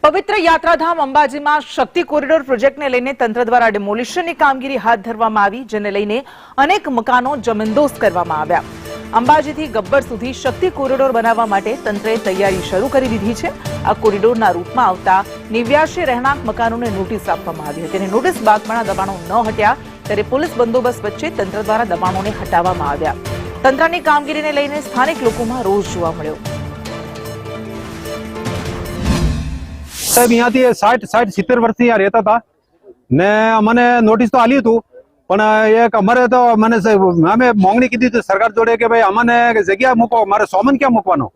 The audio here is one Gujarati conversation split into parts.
પવિત્ર યાત્રાધામ અંબાજીમાં શક્તિ કોરિડોર પ્રોજેક્ટને લઈને તંત્ર દ્વારા ડિમોલિશનની કામગીરી હાથ ધરવામાં આવી, જેને લઈને અનેક મકાનો જમીનદોસ્ત કરવામાં આવ્યા। અંબાજીથી ગબ્બર સુધી શક્તિ કોરિડોર બનાવવા માટે તંત્રએ તૈયારી શરૂ કરી દીધી છે। આ કોરિડોરના રૂટમાં આવતા 89 રહેણાંક મકાનોને નોટિસ આપવામાં આવી હતી અને નોટિસ બાદ પણ દબાણો ન હટ્યા ત્યારે પોલીસ બંદોબસ્ત વચ્ચે તંત્ર દ્વારા દબાણોને હટાવવામાં આવ્યા। તંત્રની કામગીરીને લઈને સ્થાનિક લોકોમાં રોષ જોવા મળ્યો। साहब यहाँ थी 60-70 वर्ष यहाँ रहता था ने मैंने नोटिस तो आली थू पण एक अमरे तो मैंने हमें मांगनी की थी सरकार जोड़े के भाई अमने जगह मूको, हमारे सोमन क्या मूकवानो,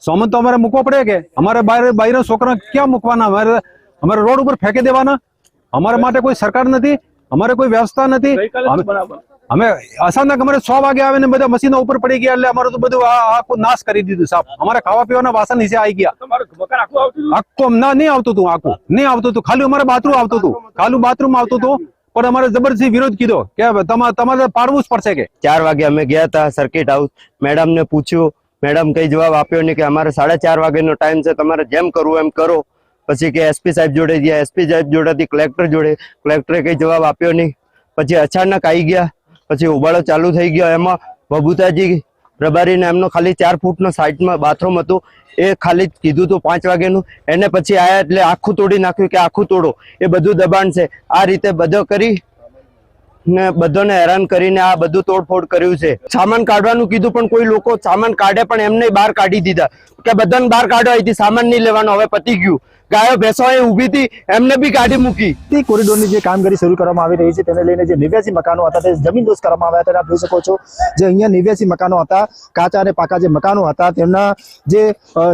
सोमन तो हमारे मूकवा पड़े के हमारे बाहर छोकरा क्या मूकवाना, हमारे रोड ऊपर फेंके देवाना, हमारे माटे कोई सरकार नहीं, हमारे कोई व्यवस्था नहीं। हमें अचानक हमारे 100 वागे आवे ने बधा मशीनो ऊपर पड़ी गया એટલે અમારું તો બધું આખો નાશ કરી દીધું સાહેબ। અમારે ખાવા પીવાના વાસણ નીચે આવી ગયા। આખો ના નહીં આવતું હતું, આખું નહીં આવતું હતું, ખાલી અમારે બાથરૂમ આવતું હતું, ખાલી બાથરૂમ આવતું હતું પણ અમારે જબરદસ્તી વિરોધ કીધો કે તમારે પાડવું જ પડશે કે 4 વાગે અમે ગયા હતા સર્કિટ હાઉસ, મેડમ ને પૂછ્યું, મેડમ કઈ જવાબ આપ્યો નહીં કે અમારે 4:30 વાગ્યાનો ટાઈમ છે, તમારે જેમ કરવું એમ કરો। પછી કે એસપી સાહેબ જોડે ગયા, એસપી સાહેબ જોડેથી કલેક્ટર જોડે, કલેક્ટરે કઈ જવાબ આપ્યો નહીં। પછી અચાનક આવી ગયા, પછી ઉબાળો ચાલુ થઈ ગયો। એમાં બબુતાજી પ્રભારીને એમનો ખાલી 4 ફૂટનો સાઈડમાં બાથરૂમ હતું, એ ખાલી કીધું હતું 5 વાગ્યાનું, એને પછી આયા એટલે આખું તોડી નાખ્યું કે આખું તોડો, એ બધું દબાણ છે। આ રીતે બધો કરી ને બધાને હેરાન કરીને આ બધું તોડફોડ કર્યું છે। સામાન કાઢવાનું કીધું પણ કોઈ લોકો સામાન કાઢે પણ એમને બહાર કાઢી દીધા કે બધાને બહાર કાઢો, અહીંથી સામાન નહીં લેવાનો, હવે પતી ગયું। ગાયો ભેંસો ઊભી હતી એમને બી કાઢી મૂકી। કોરિડોરની જે કામગીરી શરૂ કરવામાં આવી રહી છે તેને લઈને જે 89 મકાનો હતા તે જમીનદોસ્ત કરવામાં આવ્યા હતા। આપ જોઈ શકો છો જે અહીંયા 89 મકાનો હતા, કાચા અને પાકા જે મકાનો હતા તેમના જે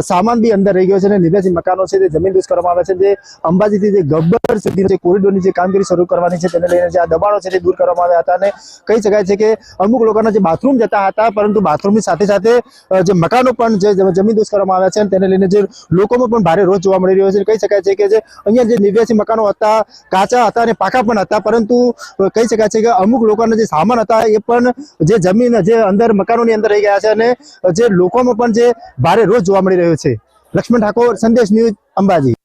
સામાન બી અંદર રહી ગયો છે અને 89 મકાનો છે તે જમીનદોસ્ત કરવામાં આવ્યા છે। જે અંબાજીથી જે ગબ્બર સુધી જે કોરિડોરની જે કામગીરી શરૂ કરવાની છે તેને લઈને જે આ દબાણો છે તે દૂર કરવામાં આવ્યા હતા અને કહી શકાય છે કે અમુક લોકોના જે બાથરૂમ જતા હતા પરંતુ બાથરૂમની સાથે સાથે જે મકાનો પણ જે જમીનદોસ્ત કરવામાં આવ્યા છે તેને લઈને જે લોકોમાં પણ ભારે રોષ જોવા મળી રહ્યો છે। કહી શકાય છે કે જે અહીંયા જે 89 મકાનો હતા, કાચા હતા અને પાકા પણ હતા, પરંતુ કહી શકાય છે કે અમુક લોકોના જે સામાન હતા એ પણ જે જમીન જે અંદર મકાનોની અંદર રહી ગયા છે અને જે લોકોમાં પણ જે ભારે રોષ જોવા મળી રહ્યો છે। લક્ષ્મણ ઠાકોર, સંદેશ ન્યૂઝ, અંબાજી।